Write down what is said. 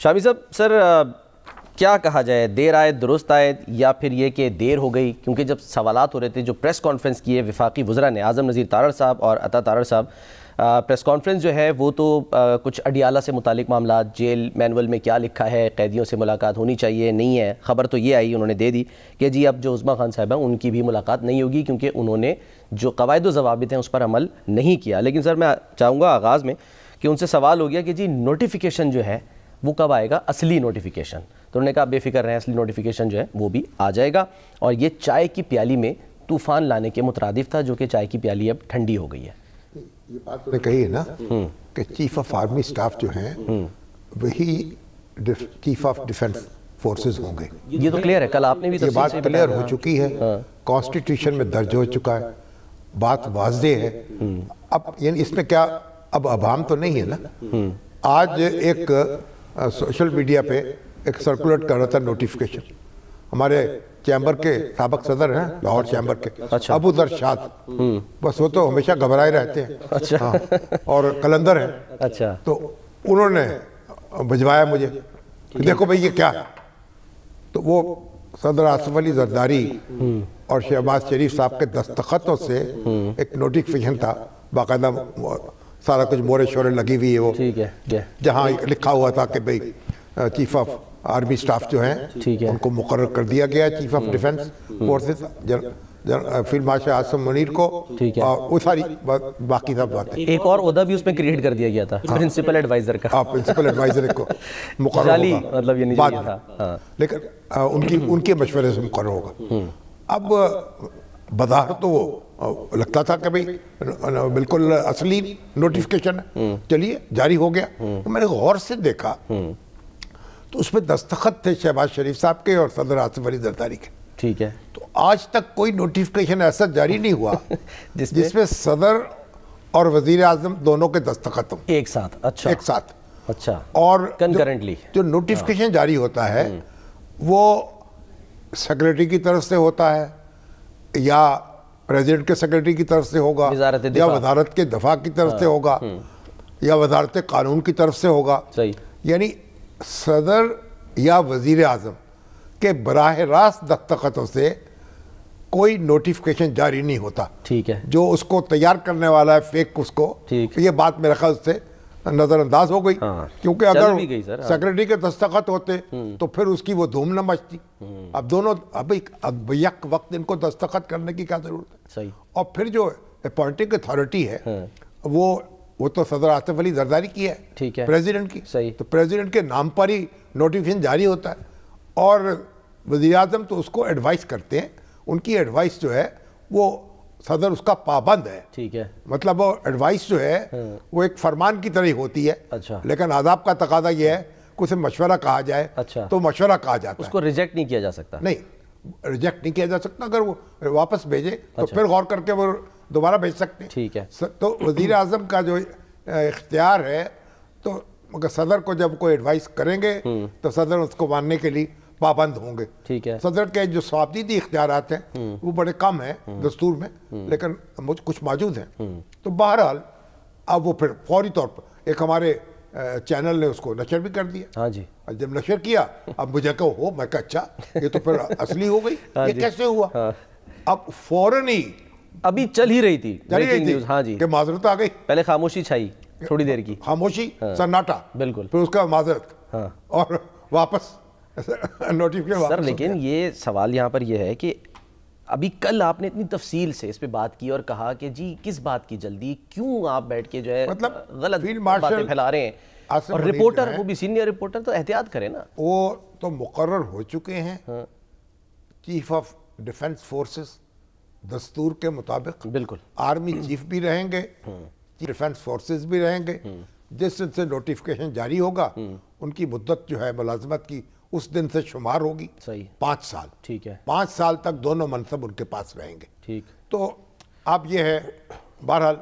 شامی صاحب، سر کیا کہا جائے، دیر آئے درست آئے یا پھر یہ کہ دیر ہو گئی؟ کیونکہ جب سوالات ہو رہے تھے، جو پریس کانفرنس کی ہے وفاقی وزراء نے، اعظم نذیر تارڑ صاحب اور عطا تارڑ صاحب، پریس کانفرنس جو ہے وہ تو کچھ اڈیالہ سے متعلق معاملات، جیل مینول میں کیا لکھا ہے، قیدیوں سے ملاقات ہونی چاہیے نہیں ہے، خبر تو یہ آئی، انہوں نے دے دی کہ جی اب جو عظمیٰ خان صاحب ہیں ان کی بھی ملاقات نہیں ہوگی کیونکہ انہوں نے جو قواعد و ضوابط ہیں اس پر عمل نہیں کیا۔ لیکن سر میں چاہوں گا آغاز میں کہ ان سے سوال ہو گیا کہ جی نوٹیفیکیشن جو ہے وہ کب آئے گا، اصلی نوٹیفیکیشن؟ تو انہوں نے کہا بے فکر رہیں، اصلی نوٹیفیکیشن جو ہے وہ بھی آ جائے گا، اور یہ چائے کی پیالی میں طوفان لانے کے مترادف تھا، جو کہ چائے کی پیالی اب ٹھنڈی ہو گئی ہے۔ یہ بات نے کہی ہے نا کہ چیف آف آرمی سٹاف جو ہیں وہی چیف آف ڈیفنس فورسز ہوں گے۔ یہ تو کلیئر ہے، کل آپ نے بھی یہ بات کلیئر ہو چکی ہے، کانسٹیٹیوشن میں درج ہو چکا ہے، بات واضح ہے۔ اب یعنی اس میں کیا اب ابہام تو نہیں ہے نا۔ آج ایک سوشل میڈیا پہ ایک سرکولیٹ کر رہا تھا نوٹیفیکیشن، ہمارے چیمبر کے سابق صدر ہیں لاہور چیمبر کے، ابو ذر شاد، بس وہ تو ہمیشہ گھبرائے رہتے ہیں، اور قلندر ہیں، تو انہوں نے بھجوایا مجھے کہ دیکھو بھئی یہ کیا ہے۔ تو وہ صدر آصف علی زرداری اور شہباز شریف صاحب کے دستخطوں سے ایک نوٹیفیکیشن تھا، باقاعدہ سارا کچھ مورے شورے لگی ہوئی ہے، وہ جہاں لکھا ہوا تھا کہ بھئی چیف آف آرمی سٹاف جو ہیں ان کو مقرر کر دیا گیا ہے، chief of defence forces field marshal Asim Munir کو، اور وہ ساری باقی سب باتیں۔ ایک اور عہدہ بھی اس میں کریٹ کر دیا گیا تھا، پرنسپل ایڈوائزر کا، پرنسپل ایڈوائزر کو مقرر ہوگا، مطلب یہ نہیں تھا، لیکن ان کے مشورے سے مقرر ہوگا۔ اب بظاہر تو وہ لگتا تھا کہ بھئی بالکل اصلی نوٹیفیکیشن ہے، چلیے جاری ہو گیا۔ میں نے غور سے دیکھا تو اس میں دستخط تھے شہباز شریف صاحب کے اور صدر آصف علی زرداری کے۔ ٹھیک ہے، تو آج تک کوئی نوٹیفیکیشن ایسا جاری نہیں ہوا جس میں صدر اور وزیر اعظم دونوں کے دستخط ہوں ایک ساتھ۔ اچھا، ایک ساتھ، اچھا، اور کنکرنٹلی جو نوٹیفیکیشن جاری ہوتا ہے وہ سیکریٹری کی طرف سے ہوتا ہے، یا پریزیڈنٹ کے سیکریٹری کی طرف سے ہوگا، یا وزارت کے دفاع کی طرف سے ہوگا، یا وزارت قانون کی طرف سے ہوگا۔ یعنی صدر یا وزیر اعظم کے براہ راست دستخطوں سے کوئی نوٹیفیکیشن جاری نہیں ہوتا۔ ٹھیک ہے، جو اس کو تیار کرنے والا ہے فیک، اس کو یہ بات میرے خیال سے نظر انداز ہو گئی، کیونکہ اگر سیکریٹری کے دستخط ہوتے تو پھر اس کی وہ دھوم نہ مچتی۔ اب دونوں اب یک وقت ان کو دستخط کرنے کی کیا ضرورت ہے؟ اور پھر جو اپوائنٹنگ اتھارٹی ہے وہ تو صدر آصف علی زرداری کی ہے، پریزیڈنٹ کی، تو پریزیڈنٹ کے نام پر ہی نوٹیفیکیشن جاری ہوتا ہے، اور وزیر اعظم تو اس کو ایڈوائز کرتے ہیں، ان کی ایڈوائز جو ہے وہ صدر اس کا پابند ہے۔ ٹھیک ہے، مطلب وہ ایڈوائز جو ہے وہ ایک فرمان کی طرح ہوتی ہے، لیکن آداب کا تقاضا یہ ہے کہ اسے مشورہ کہا جائے تو مشورہ کہا جاتا ہے، اس کو ریجیکٹ نہیں کیا جا سکتا۔ نہیں، ریجیکٹ نہیں کیا جا سکتا، اگر وہ واپس بھیجے تو پھر غور کر کے وہ دوبارہ بھیج سکتے ہیں۔ ٹھیک ہے، تو وزیر اعظم کا جو اختیار ہے، تو مگر صدر کو جب کوئی ایڈوائز کریں گے تو صدر اس کو ماننے کے لیے پابند ہوں گے۔ ٹھیک ہے، صدر کے جو ثابتی اختیارات ہیں وہ بڑے کم ہیں دستور میں، لیکن کچھ موجود ہیں۔ تو بہرحال اب وہ پھر فوری طور پر ایک ہمارے چینل نے اس کو نشر بھی کر دیا۔ ہاں جی، جب نشر کیا اب مجھے کہ ہو، میں کہا اچھا یہ تو پھر اصلی ہو گئی، یہ کیسے ہوا؟ اب فوراً ہی ابھی چل ہی رہی تھی ہاں جی کہ معذرت آ گئی، پہلے خاموشی چھائی تھوڑی دیر کی، خاموشی، سناٹا، بالکل، پھر اس کا معذرت، اور واپس نوٹیفیکیشن۔ سر لیکن یہ سوال یہاں پر یہ ہے کہ ابھی کل آپ نے اتنی تفصیل سے اس پہ بات کی اور کہا کہ جی کس بات کی جلدی، کیوں آپ بیٹھ کے جو ہے غلط باتیں پھیلا رہے ہیں، اور رپورٹر وہ بھی سینئر رپورٹر تو احتیاط کرے نا۔ وہ تو مقرر ہو چکے ہیں چیف آف ڈیفنس فورسز دستور کے مطابق، بالکل، آرمی چیف بھی رہیں گے، ڈیفنس فورسز بھی رہیں گے، جس دن سے نوٹیفیکیشن جاری ہوگا ان کی مدت جو ہے ملازمت کی اس دن سے شمار ہوگی 5 سال۔ ٹھیک ہے، 5 سال تک دونوں منصب ان کے پاس رہیں گے۔ ٹھیک، تو اب یہ ہے بہرحال